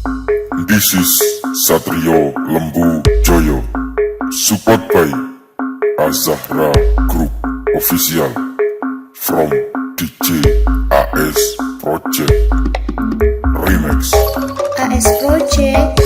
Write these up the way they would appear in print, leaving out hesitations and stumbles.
This is Satrio Lembu Joyo, support by Azahra Group Official from DJ AS Project Remix. AS Project.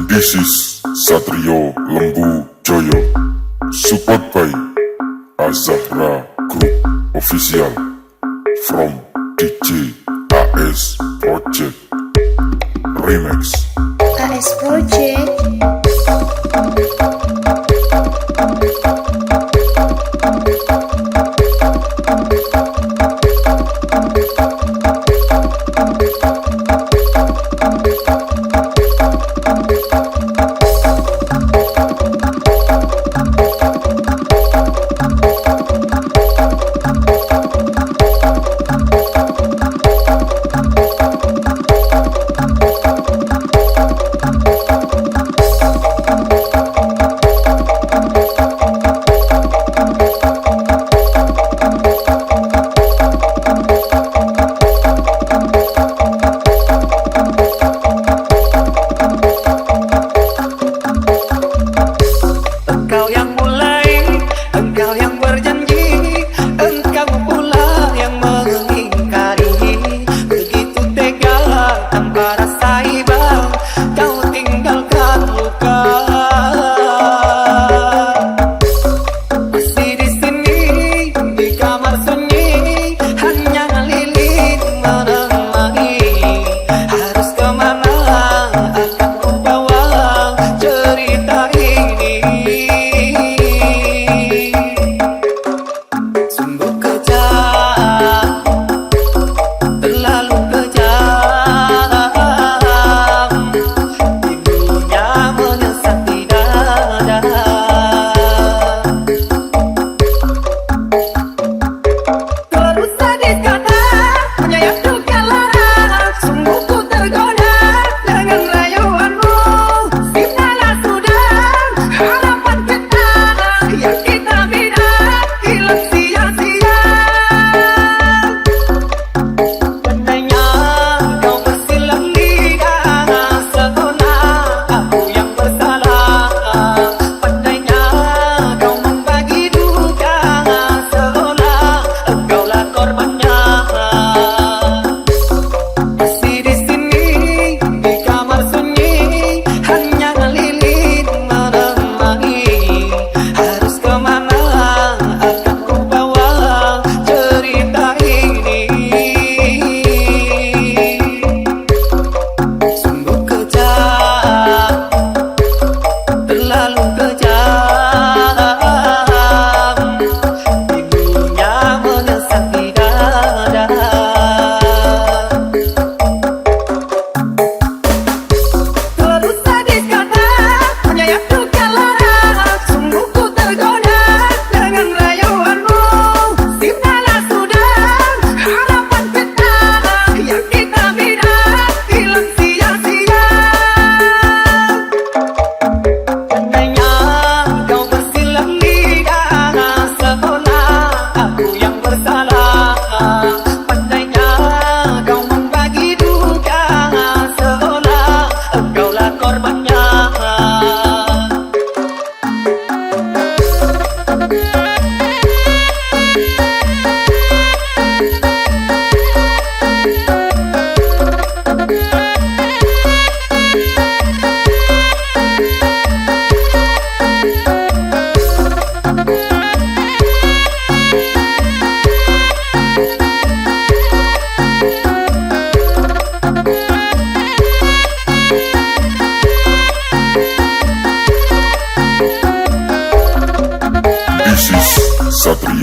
This is Satrio Lembu Joyo, support by Azahra Group Official from DJ AS Project Remix. AS Project.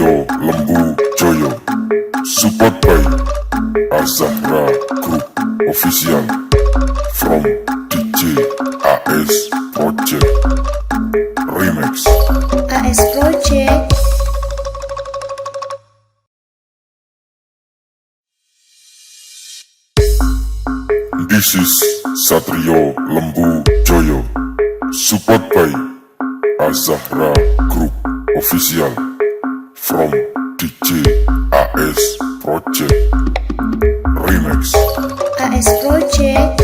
Satrio Lembu Joyo. Support by Azahra Group Official from DJ AS Project Remix. AS Project. This is Satrio Lembu Joyo. Support by Azahra Group Official from DJ AS Project Remix. AS Project.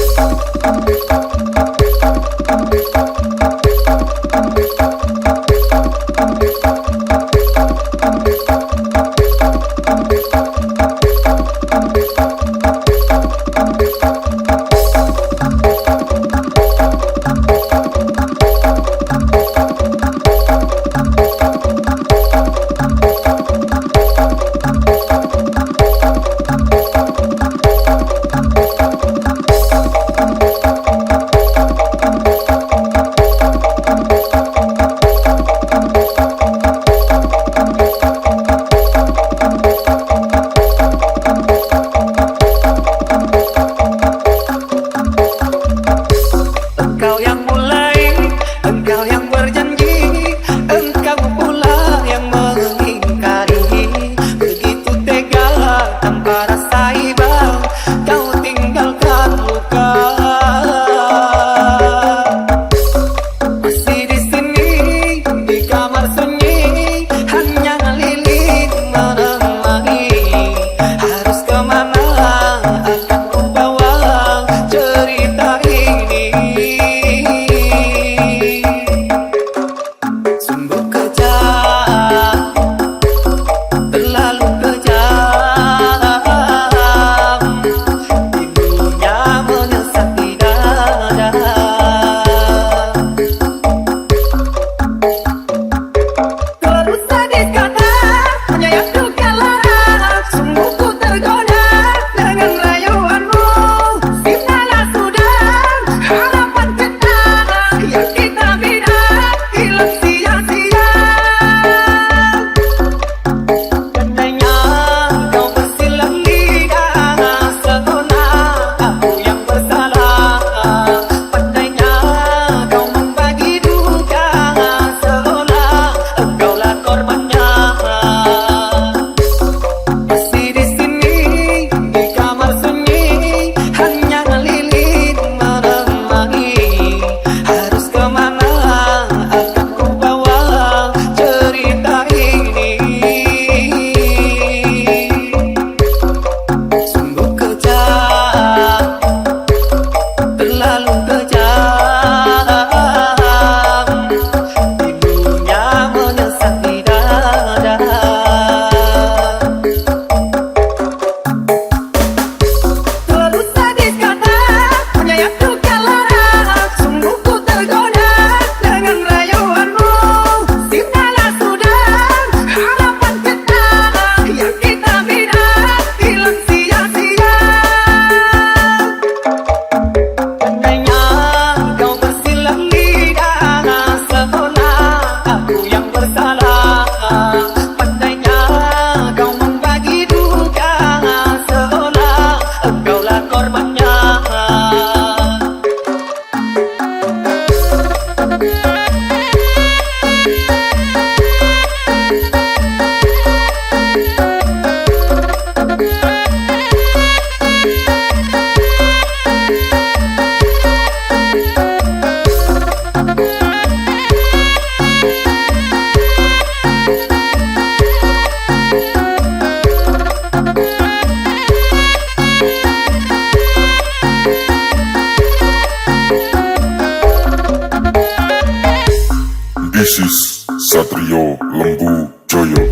This is Satrio Lembu Joyo.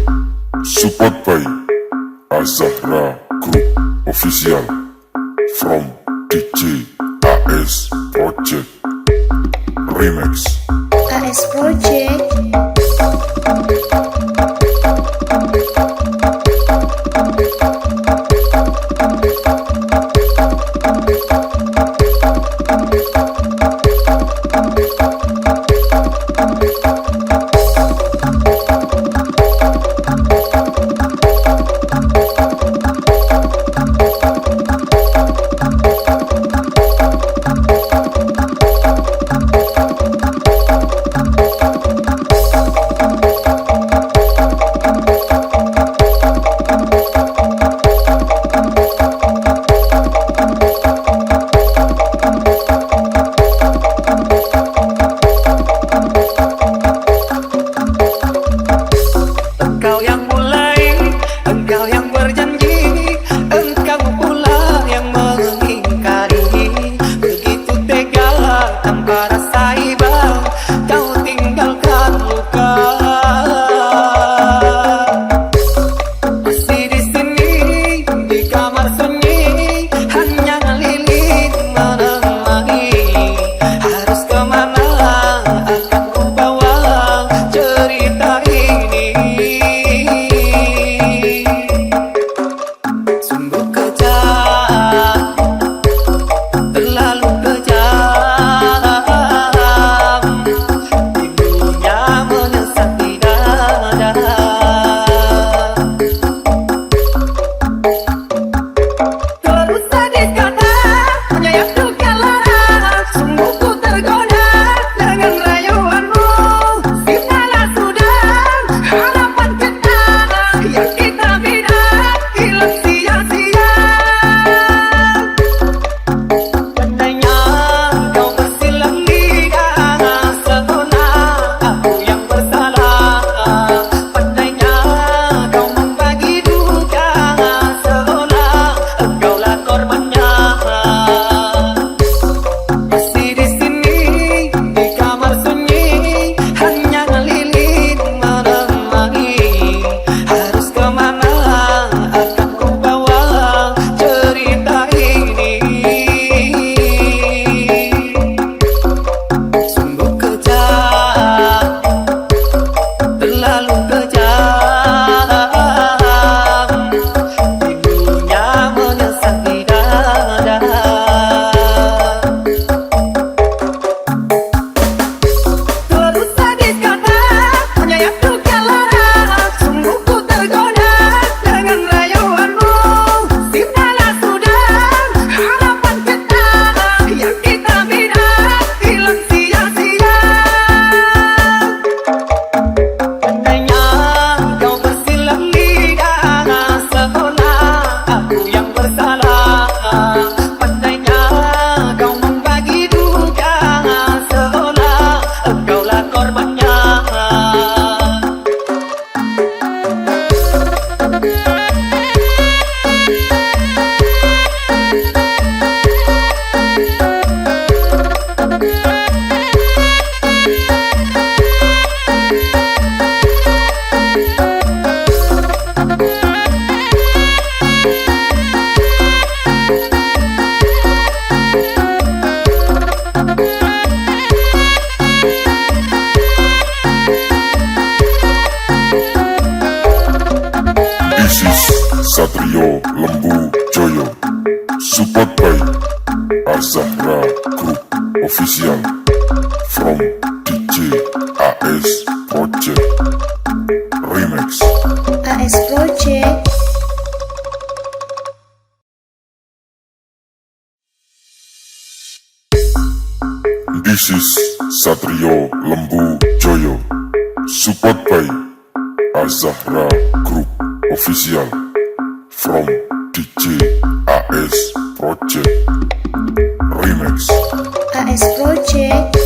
Support by Azahra Group Official from DJ AS Project Remix. AS Project. Satrio Lembu Joyo. Support by Azahra Group Official from DJ AS Project Remix. AS Project. This is Satrio Lembu Joyo. Support by Azahra Group Official from DJ AS Project Remix. AS Project.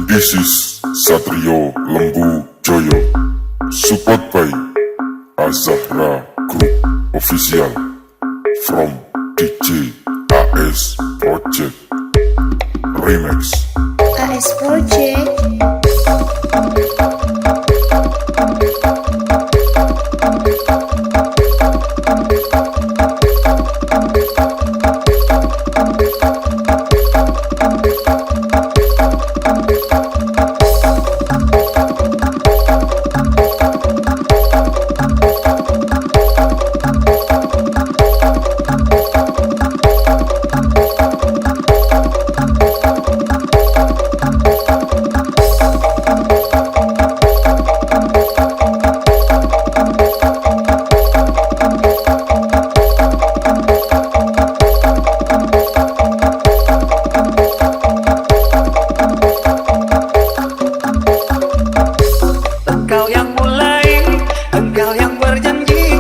This is Satrio Lembu Joyo. Support by Azahra Group Official from DJ AS Project Remix. AS Project. Engkau yang mulai, engkau yang berjanji,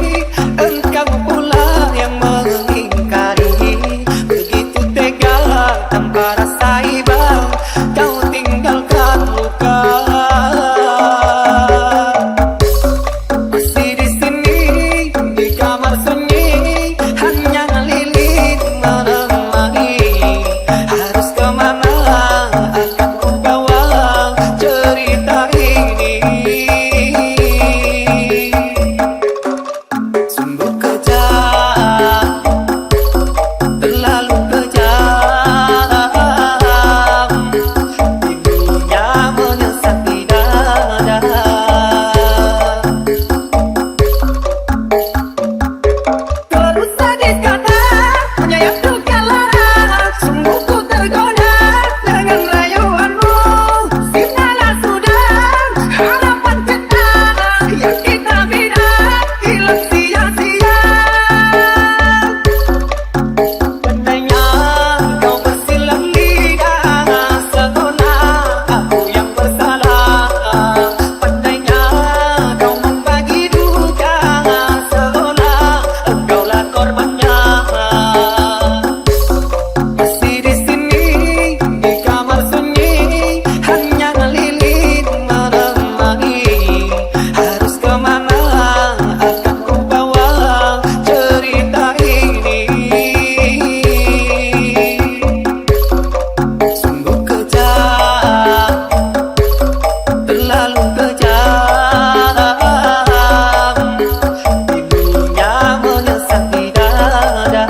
engkau pula yang mengingkari. Begitu tega tanpa rasa iba, kau tinggalkan luka. Masih di sini, di kamar sunyi, hanya lilin menemani. Harus kemana akan ku bawa cerita ini? Sungguh kejam, terlalu kejam, rindunya menyesat di dada. Terus sadis kata menyayat duka lara, sungguh ku tergoda dengan rayuanmu. Sinalah sudah harapan kita yang kita bina hilang sia-sia. Andainya kau bersilang lidah seolah aku yang bersalah. Andainya kau membagi duka seolah engkaulah korbannya. Masih di sini, di kamar sunyi, hanya lilin menemani. Harus kemana akan ku bawa cerita ini? Sungguh kejam, terlalu kejam, rindunya menyesat di dada.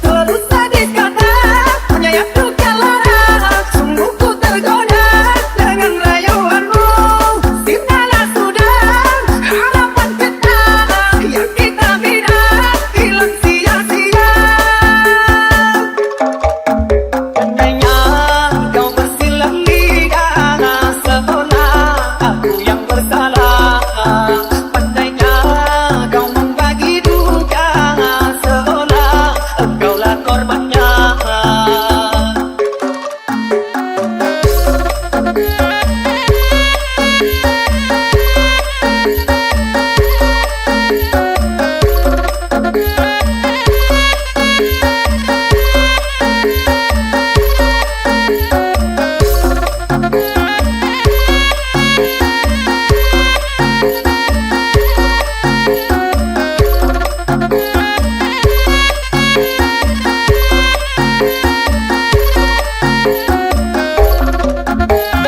Terus sadis kata menyayat duka lara, sungguh ku tergoda dengan rayuanmu. Sinalah sudah harapan kita yang kita bina hilang sia-sia. Andainya kau bersilang lidah seolah aku yang bersalah. Andainya kau membagi duka seolah engkaulah korbannya.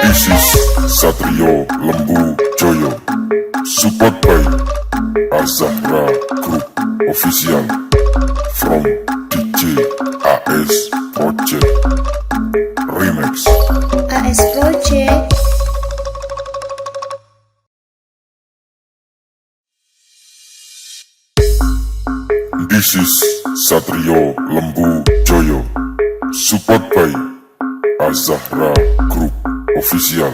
This is Satrio Lembu Joyo, support by Azahra Group Official from DJ AS Project Remix. AS Project. This is Satrio Lembu Joyo, support by Azahra Group Official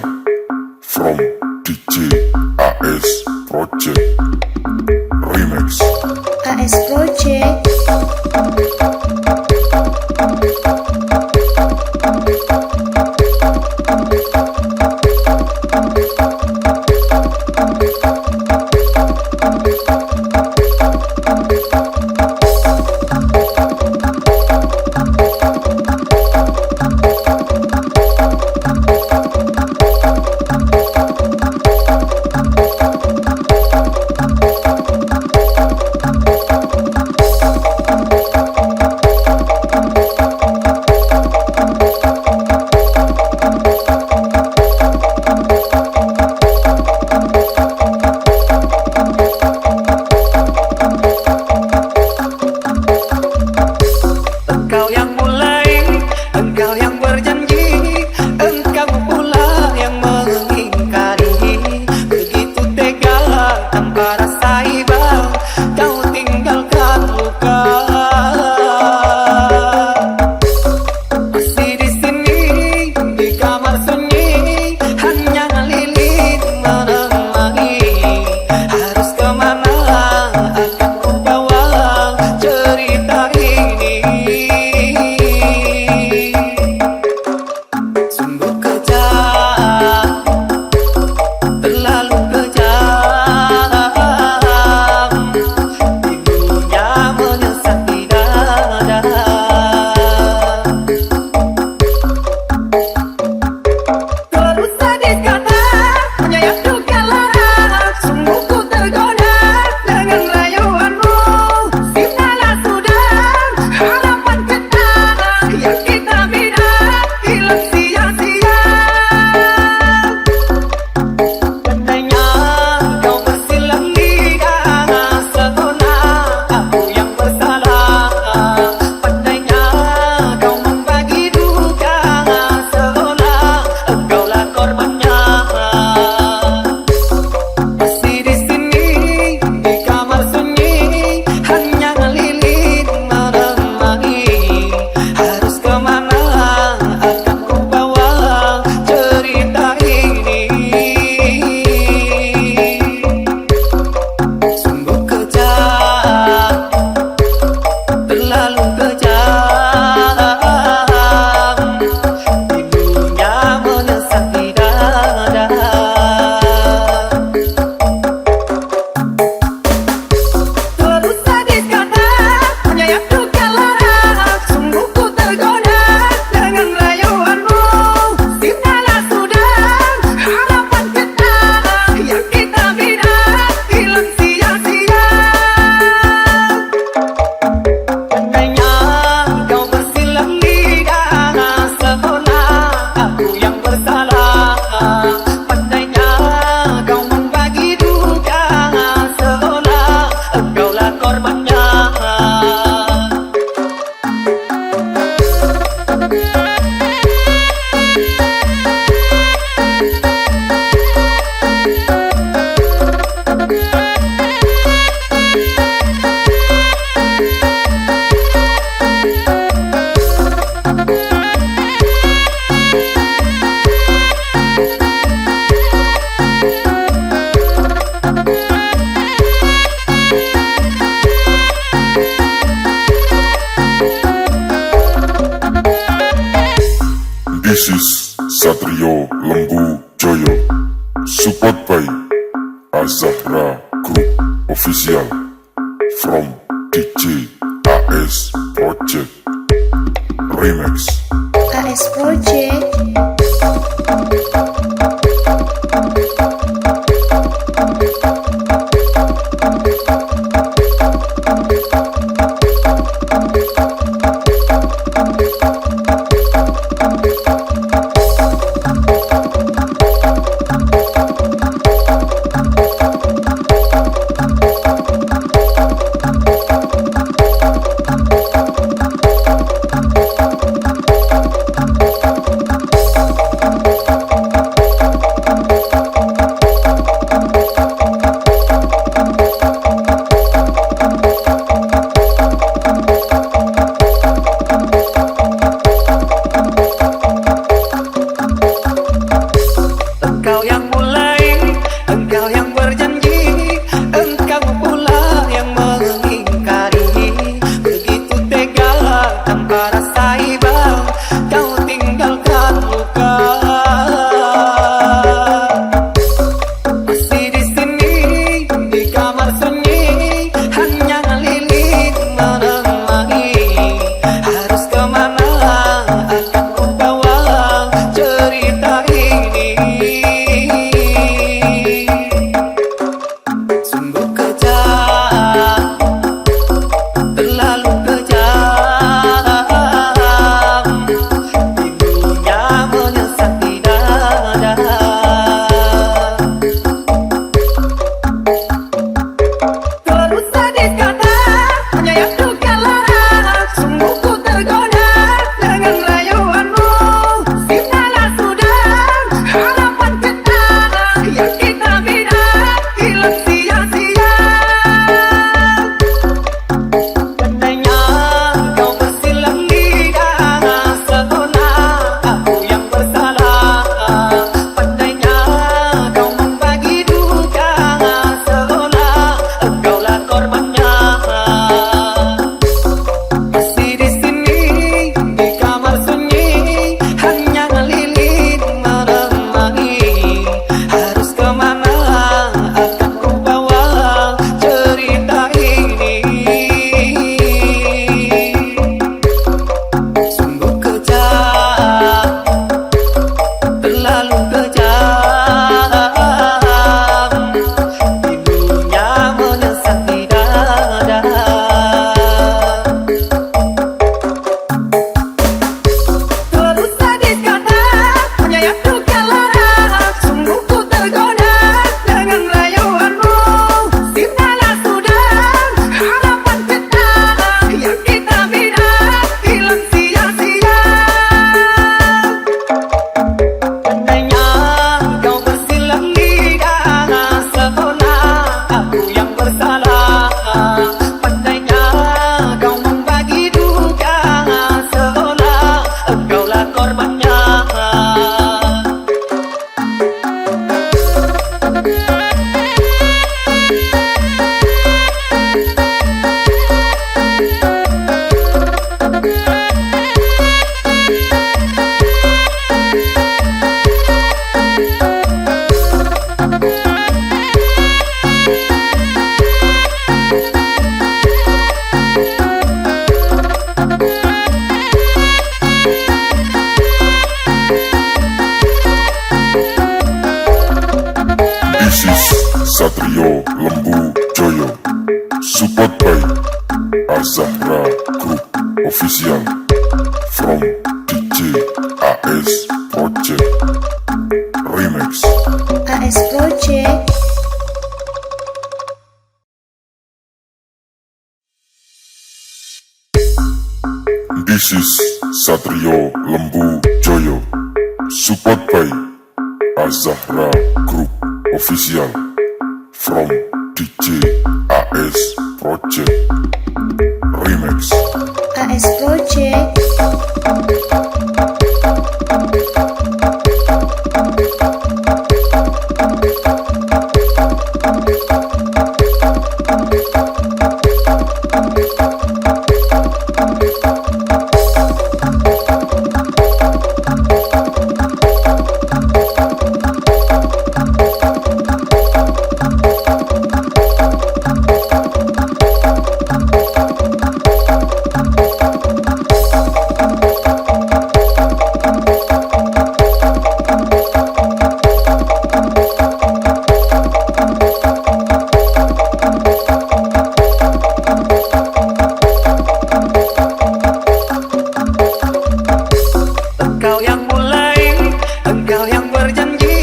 from DJ AS Project Remix. AS Project. is Satrio Lembu Joyo. Support by Azahra Group Official from DJ AS Project Remix. AS Project. Engkau yang mulai, engkau yang berjanji, engkau pula yang mengingkari. Begitu tega tanpa rasa iba, kau tinggalkan luka. Masih di sini, di kamar sunyi, hanya lilin menemani. Harus kemana akan ku bawa cerita ini? Sungguh kejam, terlalu kejam, rindunya menyesat di dada. Terus sadis kata, menyayat duka lara. Sungguh ku tergoda dengan rayuanmu. Sinalah sudah harapan kita yang kita bina hilang sia-sia. Andainya kau bersilang lidah, seolah aku yang bersalah. Andainya kau membagi duka, seolah engkaulah korbannya. Masih di sini, di kamar sunyi, hanya lilin menemani. Harus kemana akan ku bawa cerita ini? Sungguh kejam, terlalu kejam, rindunya menyesat di dada. Terus sadis kata, menyayat duka lara. Sungguh ku tergoda dengan rayuanmu. Sinalah sudah harapan kita yang kita bina hilang sia-sia. Andainya kau bersilang lidah, seolah aku yang bersalah. Andainya kau membagi duka, seolah engkaulah korbannya. This is Satrio Lembu Joyo. Support by Azahra Group Official from DJ AS Project Remix. AS Project. This is Satrio Lembu Joyo. Support by Azahra Group Official from DJ AS Project Remix. AS Project. Engkau yang berjanji,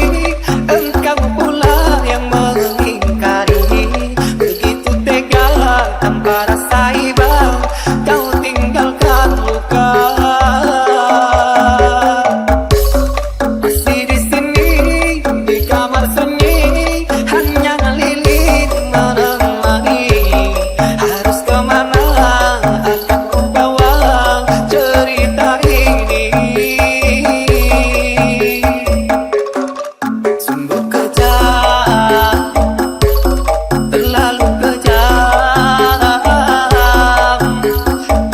engkau pula yang mengingkari. Begitu tega tanpa rasa iba, kau tinggalkan luka. Masih di sini di kamar sunyi, hanya lilin menemani. Harus kemana akan ku bawa cerita ini? Sungguh kejam, terlalu kejam.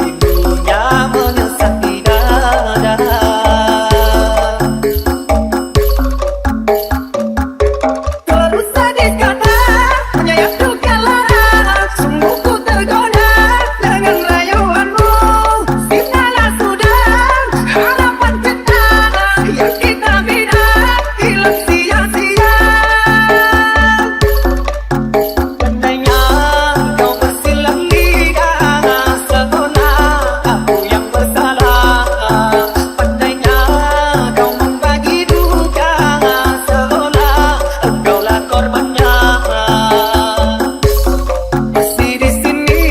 Ibunya menyesak di dada. Terus sadis kata menyayat duka lara. Sungguh ku tergoda dengan rayuanmu. Sinalah sudah harapan kita yang kita bina hilang sia-sia. Andainya kau bersilang lidah seolah aku yang bersalah. Pandainya kau membagi duka seolah engkaulah korbannya. Masih di sini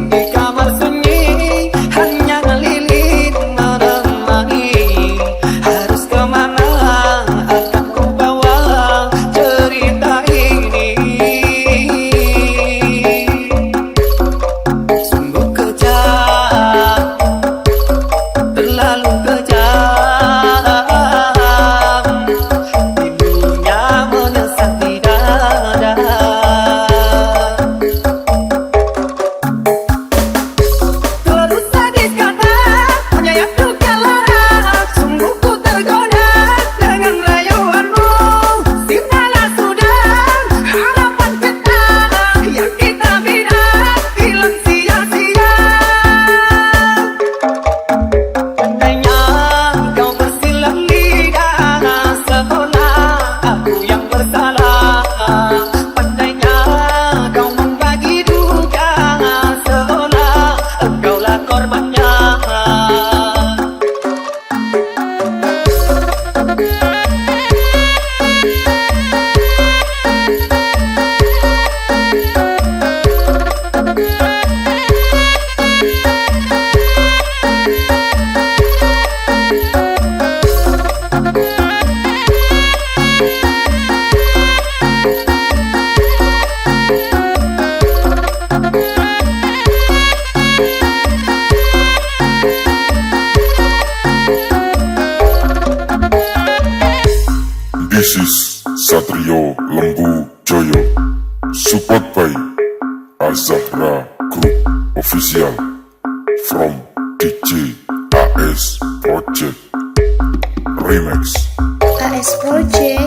di kamar sunyi, hanya lilin menemani. Harus kemana akan ku bawa cerita ini? Sungguh kejam, terlalu kejam. Ibunya menyesak di dada. Terus sadis kata menyayat duka lara. Sungguh ku tergoda dengan rayuanmu. Sinalah sudah harapan kita yang kita bina hilang sia-sia. Andainya kau bersilang lidah seolah aku yang bersalah. Pandainya kau membagi duka seolah engkaulah korbannya. This is Satrio Lembu Joyo, support by Azahra Group Official from DJ AS Project Remix. AS Project.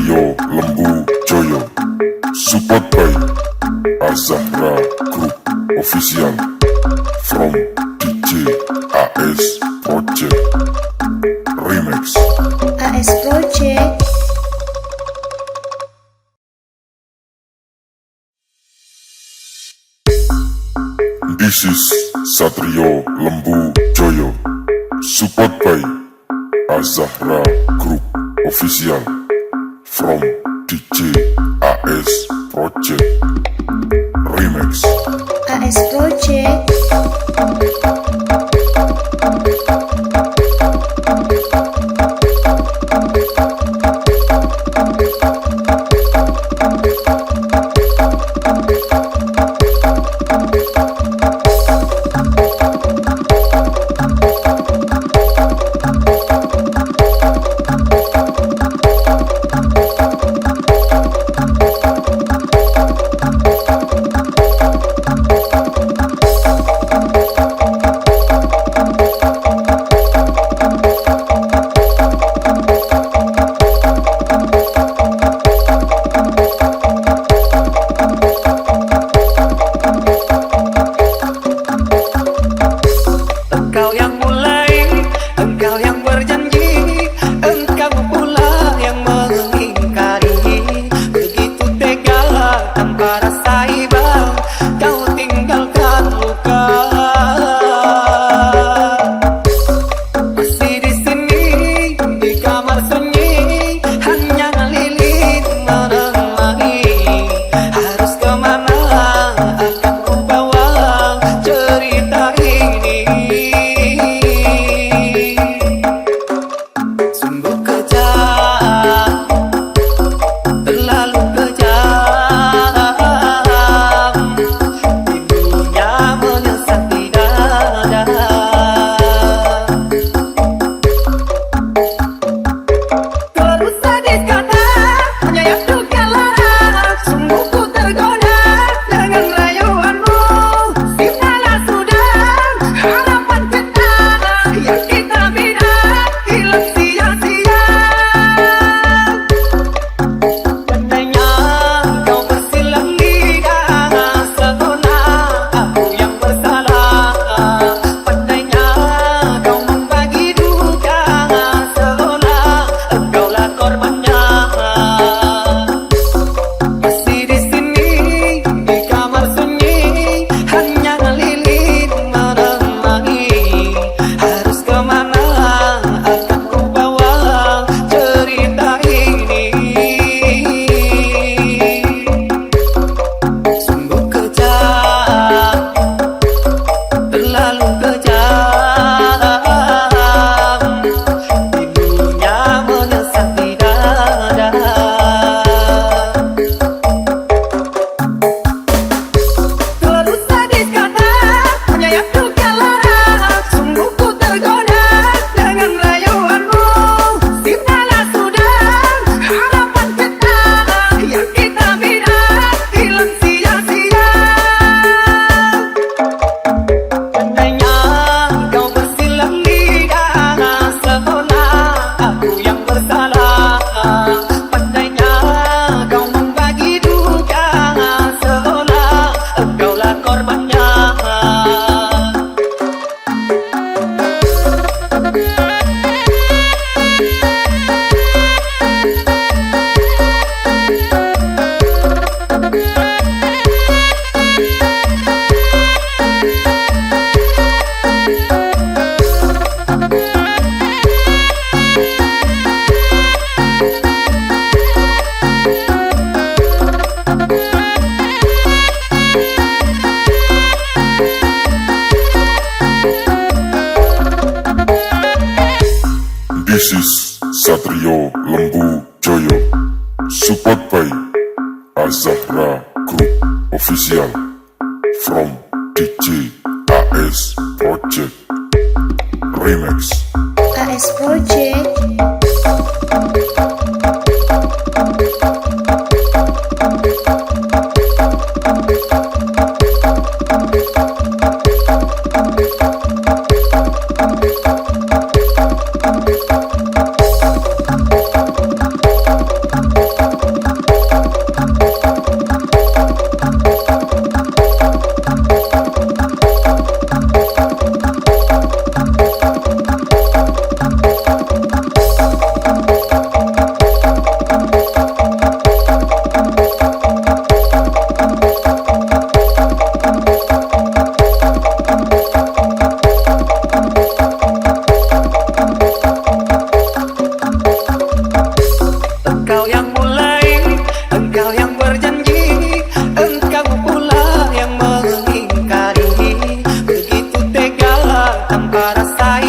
Satrio Lembu Joyo, support by Azahra Group Official from DJ AS Project Remix. AS Project. This is Satrio Lembu Joyo, support by Azahra Group Official from DJ AS Project Remix. AS Project. Engkau yang mulai, engkau yang berjanji, engkau pula yang mengingkari. Begitu tega tanpa rasa iba, kau tinggalkan luka. Masih di sini, di kamar sunyi, hanya lilin menemani. Harus kemana akan ku bawa cerita ini? Sungguh kejam, terlalu kejam, rindunya menyesat di dada. Terus sadis kata, menyayat duka lara, sungguh ku tergoda dengan rayuanmu. Simnalah sudah harapan kita yang kita bina hilang sia-sia. Andainya kau bersilang lidah, seolah aku yang bersalah. Andainya kau membagi duka, seolah engkaulah korbannya. Masih di sini, di kamar sunyi, hanya lilin menemani. Harus kemana akan ku bawa cerita ini? Sungguh kejam, terlalu kejam, rindunya menyesat di dada. Terus sadis kata, menyayat duka lara, sungguh ku tergoda dengan rayuanmu. Simnalah sudah harapan kita yang kita bina hilang sia-sia. Andainya kau bersilang lidah, seolah aku yang bersalah. Andainya kau membagi duka, seolah engkaulah korbannya. This is Satrio Lembu Joyo, support by Azahra Group Official from DJ AS Project Remix. AS Project. tanpa rasa